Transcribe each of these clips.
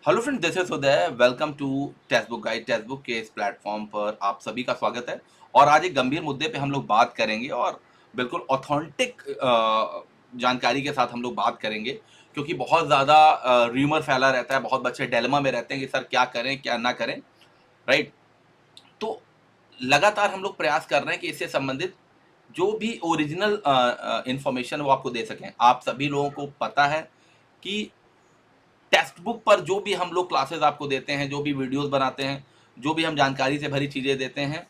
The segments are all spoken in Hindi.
Hello friend, this is Uday. Welcome to text book guide. Text book के इस प्लेटफॉर्म पर आप सभी का स्वागत है। और आज एक गंभीर मुद्दे पे हम लोग बात करेंगे और बिल्कुल ऑथेंटिक जानकारी के साथ हम लोग बात करेंगे, क्योंकि बहुत ज़्यादा र्यूमर फैला रहता है। बहुत बच्चे डिलेमा में रहते हैं कि सर क्या करें क्या ना करें, राइट। तो लगातार हम लोग प्रयास कर रहे हैं कि इससे संबंधित जो भी ओरिजिनल इंफॉर्मेशन वो आपको दे सकें। आप सभी लोगों को पता है कि टेक्स्ट बुक पर जो भी हम लोग क्लासेस आपको देते हैं, जो भी वीडियोस बनाते हैं, जो भी हम जानकारी से भरी चीज़ें देते हैं,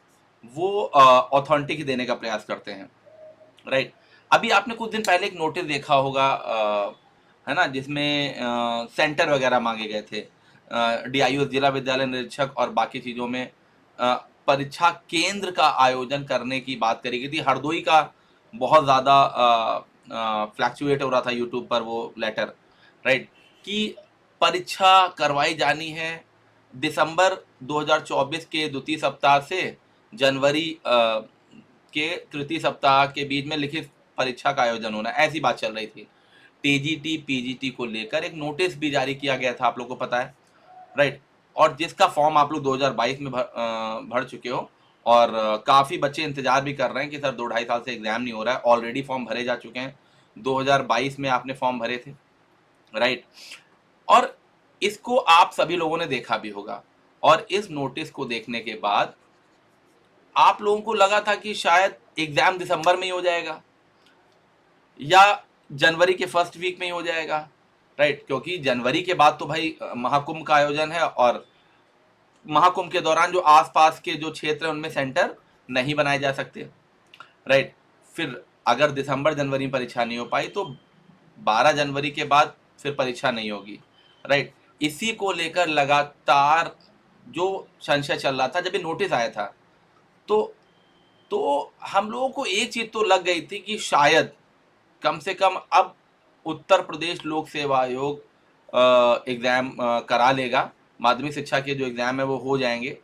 वो ऑथेंटिक ही देने का प्रयास करते हैं, राइट। अभी आपने कुछ दिन पहले एक नोटिस देखा होगा, है ना, जिसमें सेंटर वगैरह मांगे गए थे। डीआईओ जिला विद्यालय निरीक्षक और बाकी चीज़ों में परीक्षा केंद्र का आयोजन करने की बात करी गई थी। हरदोई का बहुत ज़्यादा फ्लैक्चुएट हो रहा था यूट्यूब पर वो लेटर, राइट, कि परीक्षा करवाई जानी है दिसंबर 2024 के द्वितीय सप्ताह से जनवरी के तृतीय सप्ताह के बीच में लिखित परीक्षा का आयोजन होना है। ऐसी बात चल रही थी। टीजीटी पीजीटी को लेकर एक नोटिस भी जारी किया गया था, आप लोग को पता है, राइट। और जिसका फॉर्म आप लोग 2022 में भर चुके हो। और काफ़ी बच्चे इंतजार भी कर रहे हैं कि सर 2 ढाई साल से एग्जाम नहीं हो रहा है। ऑलरेडी फॉर्म भरे जा चुके हैं। 2022 में आपने फॉर्म भरे थे, राइट। और इसको आप सभी लोगों ने देखा भी होगा। और इस नोटिस को देखने के बाद आप लोगों को लगा था कि शायद एग्जाम दिसंबर में ही हो जाएगा या जनवरी के फर्स्ट वीक में ही हो जाएगा, राइट। क्योंकि जनवरी के बाद तो भाई महाकुंभ का आयोजन है, और महाकुंभ के दौरान जो आसपास के जो क्षेत्र हैं उनमें सेंटर नहीं बनाए जा सकते, राइट। फिर अगर दिसंबर जनवरी में परीक्षा नहीं हो पाई तो 12 जनवरी के बाद फिर परीक्षा नहीं होगी, राइट। इसी को लेकर लगातार जो संशय चल रहा था जब ये नोटिस आया था, तो हम लोगों को एक चीज तो लग गई थी कि शायद कम से कम अब उत्तर प्रदेश लोक सेवा आयोग एग्जाम करा लेगा। माध्यमिक शिक्षा के जो एग्जाम है वो हो जाएंगे।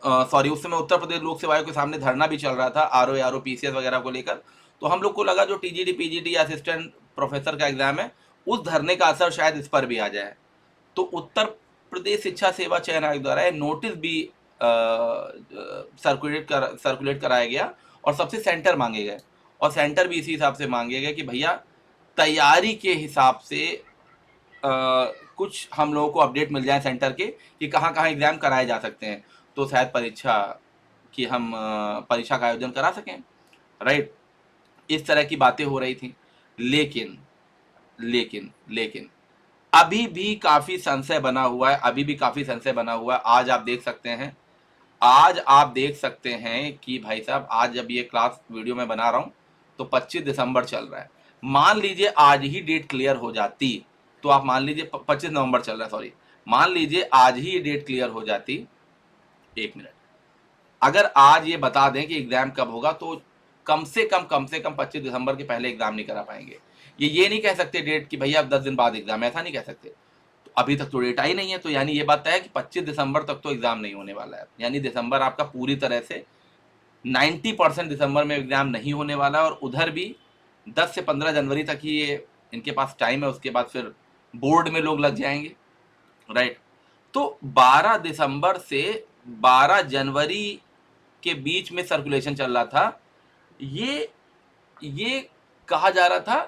सॉरी, उस समय उत्तर प्रदेश लोक सेवा आयोग के सामने धरना भी चल रहा था आरओ पीसीएस वगैरह को लेकर। तो हम लोग को लगा जो टीजीटी पीजीटी या असिस्टेंट प्रोफेसर का एग्जाम है, उस धरने का असर शायद इस पर भी आ जाए। तो उत्तर प्रदेश शिक्षा सेवा चयन आयोग द्वारा ये नोटिस भी सर्कुलेट कराया गया और सबसे सेंटर मांगे गए। और सेंटर भी इसी हिसाब से मांगे गए कि भैया तैयारी के हिसाब से कुछ हम लोगों को अपडेट मिल जाए सेंटर के कि कहाँ कहाँ एग्जाम कराए जा सकते हैं, तो शायद परीक्षा की हम परीक्षा का आयोजन करा सकें, राइट। इस तरह की बातें हो रही थी। लेकिन लेकिन अभी भी काफी संशय बना हुआ है। अभी भी काफी संशय बना हुआ है। आज आप देख सकते हैं कि भाई साहब, आज जब ये क्लास वीडियो में बना रहा हूं तो 25 दिसंबर चल रहा है। मान लीजिए आज ही डेट क्लियर हो जाती, तो आप मान लीजिए 25 नवंबर चल रहा है, सॉरी, मान लीजिए आज ही ये डेट क्लियर हो जाती। एक मिनट, अगर आज ये बता दें कि एग्जाम कब होगा तो कम से कम 25 दिसंबर के पहले एग्जाम नहीं करा पाएंगे। ये नहीं कह सकते डेट कि भैया अब 10 दिन बाद एग्जाम, ऐसा नहीं कह सकते। तो अभी तक तो डेट आई नहीं है, तो यानी ये बात तय है कि 25 दिसंबर तक तो एग्जाम नहीं होने वाला है। यानी दिसंबर आपका पूरी तरह से 90% दिसंबर में एग्जाम नहीं होने वाला है। और उधर भी 10 से 15 जनवरी तक ही ये इनके पास टाइम है। उसके बाद फिर बोर्ड में लोग लग जाएंगे, राइट। तो 12 दिसंबर से 12 जनवरी के बीच में सर्कुलेशन चल रहा था। ये ये कहा जा रहा था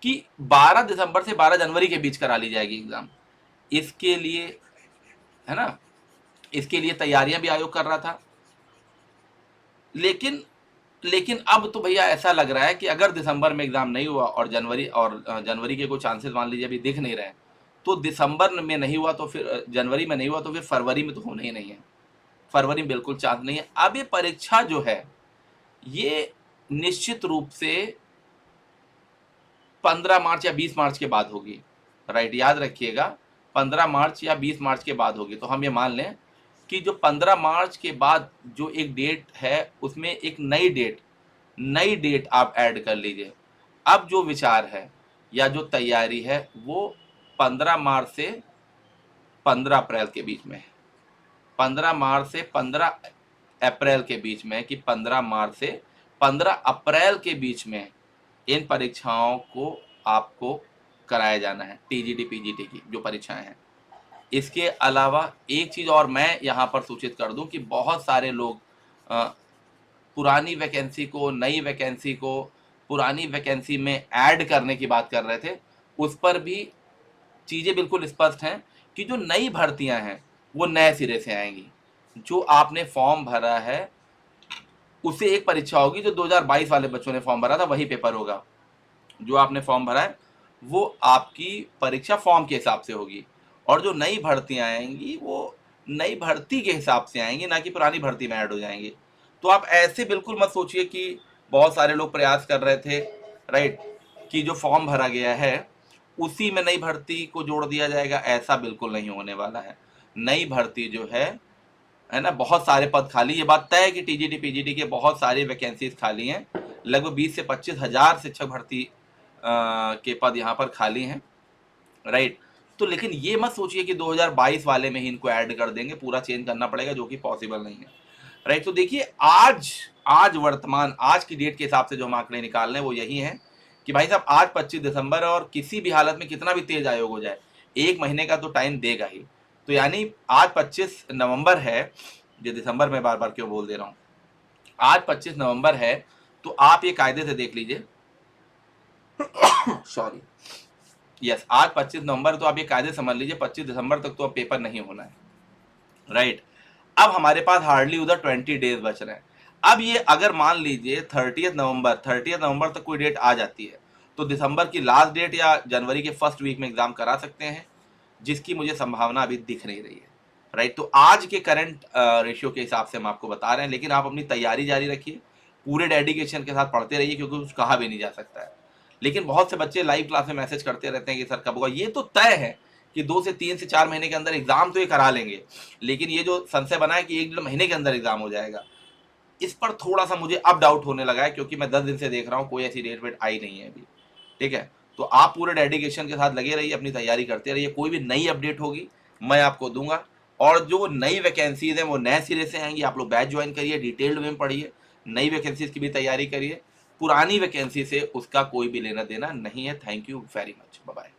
कि 12 दिसंबर से 12 जनवरी के बीच करा ली जाएगी एग्जाम। इसके लिए, है ना, इसके लिए तैयारियां भी आयोग कर रहा था। लेकिन लेकिन अब तो भैया ऐसा लग रहा है कि अगर दिसंबर में एग्जाम नहीं हुआ और जनवरी के कोई चांसेस मान लीजिए अभी दिख नहीं रहे, तो दिसंबर में नहीं हुआ तो फिर जनवरी में नहीं हुआ तो फिर फरवरी में तो होना ही नहीं है। फरवरी में बिल्कुल चांस नहीं है। अब ये परीक्षा जो है ये निश्चित रूप से 15 मार्च या 20 मार्च के बाद होगी, राइट। याद रखिएगा, 15 मार्च या 20 मार्च के बाद होगी। तो हम ये मान लें कि जो 15 मार्च के बाद जो एक डेट है उसमें एक नई डेट आप ऐड कर लीजिए। अब जो विचार है या जो तैयारी है वो 15 मार्च से 15 अप्रैल के बीच में है। 15 मार्च से 15 अप्रैल के बीच में, कि 15 मार्च से 15 अप्रैल के बीच में इन परीक्षाओं को आपको कराया जाना है। टीजीटी पीजीटी की जो परीक्षाएं हैं, इसके अलावा एक चीज़ और मैं यहाँ पर सूचित कर दूं कि बहुत सारे लोग अ, पुरानी वैकेंसी को, नई वैकेंसी को पुरानी वैकेंसी में ऐड करने की बात कर रहे थे। उस पर भी चीज़ें बिल्कुल स्पष्ट हैं कि जो नई भर्तियां हैं वो नए सिरे से आएंगी। जो आपने फॉर्म भरा है उससे एक परीक्षा होगी, जो 2022 वाले बच्चों ने फॉर्म भरा था वही पेपर होगा। जो आपने फॉर्म भरा है वो आपकी परीक्षा फॉर्म के हिसाब से होगी, और जो नई भर्तियां आएंगी वो नई भर्ती के हिसाब से आएंगी, ना कि पुरानी भर्ती में ऐड हो जाएंगी। तो आप ऐसे बिल्कुल मत सोचिए कि बहुत सारे लोग प्रयास कर रहे थे, राइट, कि जो फॉर्म भरा गया है उसी में नई भर्ती को जोड़ दिया जाएगा। ऐसा बिल्कुल नहीं होने वाला है। नई भर्ती जो है ना, बहुत सारे पद खाली, ये बात तय है कि टीजीटी पीजीटी के बहुत सारी वैकेंसीज खाली हैं। लगभग 20 से 25 हजार शिक्षक भर्ती के पद यहाँ पर खाली हैं, राइट। तो लेकिन ये मत सोचिए कि 2022 वाले में ही इनको ऐड कर देंगे, पूरा चेंज करना पड़ेगा, जो कि पॉसिबल नहीं है, राइट। तो देखिए आज आज वर्तमान आज की डेट के हिसाब से जो हम आंकड़े निकाल रहे हैं वो यही है कि भाई साहब आज 25 दिसंबर है, और किसी भी हालत में कितना भी तेज आयोग हो जाए 1 महीने का तो टाइम देगा ही। तो यानी आज 25 नवंबर है, ये दिसंबर में बार बार क्यों बोल दे रहा हूँ, आज 25 नवंबर है। तो आप ये कायदे से देख लीजिए, सॉरी, यस, आज 25 नवंबर, तो आप ये कायदे समझ लीजिए 25 दिसंबर तक तो अब पेपर नहीं होना है, राइट। अब हमारे पास हार्डली उधर 20 डेज बच रहे हैं। अब ये अगर मान लीजिए 30 नवंबर तक कोई डेट आ जाती है, तो दिसंबर की लास्ट डेट या जनवरी के फर्स्ट वीक में एग्जाम करा सकते हैं, जिसकी मुझे संभावना अभी दिख नहीं रही है, राइट। तो आज के करंट रेशियो के हिसाब से हम आपको बता रहे हैं, लेकिन आप अपनी तैयारी जारी रखिए, पूरे डेडिकेशन के साथ पढ़ते रहिए, क्योंकि कुछ कहा भी नहीं जा सकता है। लेकिन बहुत से बच्चे लाइव क्लास में मैसेज करते रहते हैं कि सर कब होगा। ये तो तय है कि 2 से 3 से 4 महीने के अंदर एग्जाम तो ये करा लेंगे, लेकिन ये जो संशय बना है कि 1 डेढ़ महीने के अंदर एग्जाम हो जाएगा, इस पर थोड़ा सा मुझे अब डाउट होने लगा है, क्योंकि मैं 10 दिन से देख रहा हूँ कोई ऐसी डेट वेट आई नहीं है अभी, ठीक है। तो आप पूरे डेडिकेशन के साथ लगे रहिए, अपनी तैयारी करते रहिए, कोई भी नई अपडेट होगी मैं आपको दूंगा। और जो नई वैकेंसीज हैं वो नए सिरे से आएंगी, आप लोग बैच ज्वाइन करिए, डिटेल्ड में पढ़िए, नई वैकेंसीज की भी तैयारी करिए। पुरानी वैकेंसी से उसका कोई भी लेना देना नहीं है। Thank you very much, bye bye.